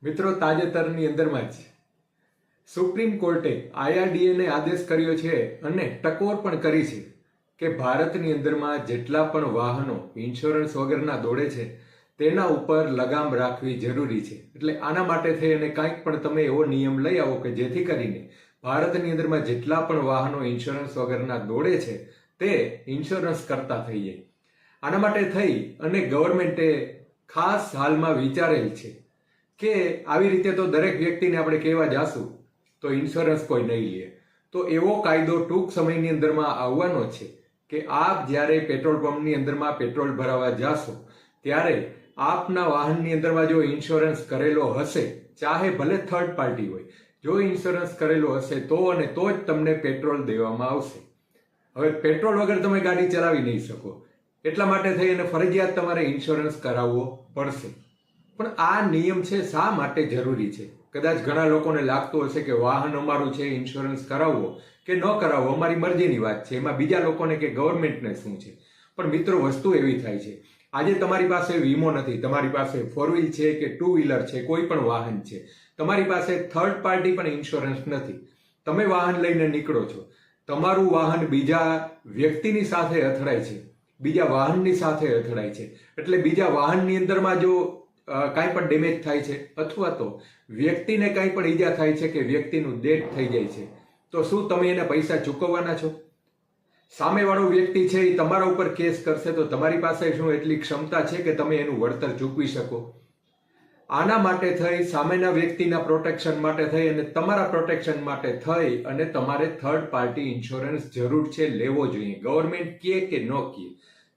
મિત્રો, તાજેતરની અંદરમાં જ સુપ્રીમ કોર્ટે IRDAને આદેશ કર્યો છે અને ટકોર પણ કરી છે કે ભારતની અંદરમાં જેટલા પણ વાહનો ઇન્સ્યોરન્સ વગરના દોડે છે તેના ઉપર લગામ રાખવી જરૂરી છે. એટલે આના માટે થઈ અને કાંઈક પણ તમે એવો નિયમ લઈ આવો કે જેથી કરીને ભારતની અંદરમાં જેટલા પણ વાહનો ઇન્સ્યોરન્સ વગરના દોડે છે તે ઇન્સ્યોરન્સ કરતા થઈ જાય. આના માટે થઈ અને ગવર્મેન્ટે ખાસ હાલમાં વિચારેલ છે કે આવી રીતે તો દરેક વ્યક્તિને આપણે કહેવા જાશું તો ઇન્સ્યોરન્સ કોઈ નહીં લે. તો એવો કાયદો ટૂંક સમયની અંદરમાં આવવાનો છે કે આપ જ્યારે પેટ્રોલ પંપની અંદરમાં પેટ્રોલ ભરાવા જાશો ત્યારે આપના વાહનની અંદરમાં જો ઇન્સ્યોરન્સ કરેલો હશે, ચાહે ભલે થર્ડ પાર્ટી હોય, જો ઇન્સ્યોરન્સ કરેલો હશે તો અને તો જ તમને પેટ્રોલ દેવામાં આવશે. હવે પેટ્રોલ વગર તમે ગાડી ચલાવી નહીં શકો, એટલા માટે થઈ અને ફરજિયાત તમારે ઇન્સ્યોરન્સ કરાવવો પડશે. પણ આ નિયમ છે શા માટે જરૂરી છે? કદાચ ઘણા લોકોને લાગતું હશે કે વાહન અમારું છે, ઇન્સ્યોરન્સ કરાવવો કે ન કરાવવો અમારી મરજીની વાત છે, એમાં બીજા લોકોને કે ગવર્મેન્ટને શું છે. પણ મિત્રો, વસ્તુ એવી થાય છે, આજે તમારી પાસે વીમો નથી, તમારી પાસે 4 વ્હીલ છે કે 2 વ્હીલર છે, કોઈ પણ વાહન છે, તમારી પાસે થર્ડ પાર્ટી પણ ઇન્સ્યોરન્સ નથી, તમે વાહન લઈને નીકળો છો, તમારું વાહન બીજા વ્યક્તિની સાથે અથડાય છે, બીજા વાહનની સાથે અથડાય છે, એટલે બીજા વાહનની અંદરમાં જો કાંઈ પણ ડેમેજ થાય છે અથવા તો વ્યક્તિને કાંઈ પણ ઈજા થાય છે કે વ્યક્તિનું ડેથ થઈ જાય છે, તો શું તમે એને પૈસા ચૂકવવાના છો? સામેવાળો વ્યક્તિ છે એ તમારા ઉપર કેસ કરશે તો તમારી પાસે શું એટલી ક્ષમતા છે કે તમે એનું વળતર ચૂકવી શકો? આના માટે થઈ, સામેના વ્યક્તિના પ્રોટેક્શન માટે થઈ અને તમારા પ્રોટેક્શન માટે થઈ અને તમારે થર્ડ પાર્ટી ઇન્સ્યોરન્સ જરૂર છે, લેવો જોઈએ. ગવર્મેન્ટ કહે કે ન કહે,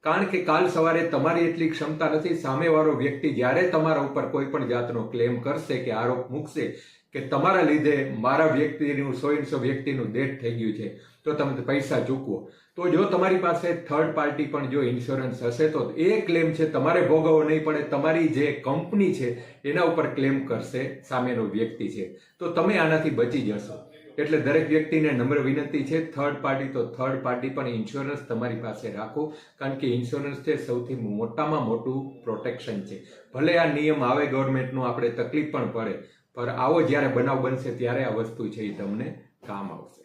કારણ કે કાલ સવારે તમારી એટલી ક્ષમતા નથી. સામેવાળો વ્યક્તિ જ્યારે તમારા ઉપર કોઈ પણ જાતનો ક્લેમ કરશે કે આરોપ મૂકશે કે તમારા લીધે મારા વ્યક્તિનું 100 વ્યક્તિનું ડેથ થઈ ગયું છે તો તમે પૈસા ચૂકવો, તો જો તમારી પાસે થર્ડ પાર્ટી પણ જો ઇન્સ્યોરન્સ હશે તો એ ક્લેમ છે તમારે ભોગવવો નહીં પડે, તમારી જે કંપની છે એના ઉપર ક્લેમ કરશે સામેનો વ્યક્તિ છે, તો તમે આનાથી બચી જશો. એટલે દરેક વ્યક્તિને નમ્ર વિનંતી છે, થર્ડ પાર્ટી તો થર્ડ પાર્ટી પણ ઇન્સ્યોરન્સ તમારી પાસે રાખો, કારણ કે ઇન્સ્યોરન્સ છે સૌથી મોટામાં મોટું પ્રોટેક્શન છે. ભલે આ નિયમ આવે ગવર્મેન્ટનો, આપણે તકલીફ પણ પડે, પણ આવો જ્યારે બનાવ બનશે ત્યારે આ વસ્તુ છે એ તમને કામ આવશે.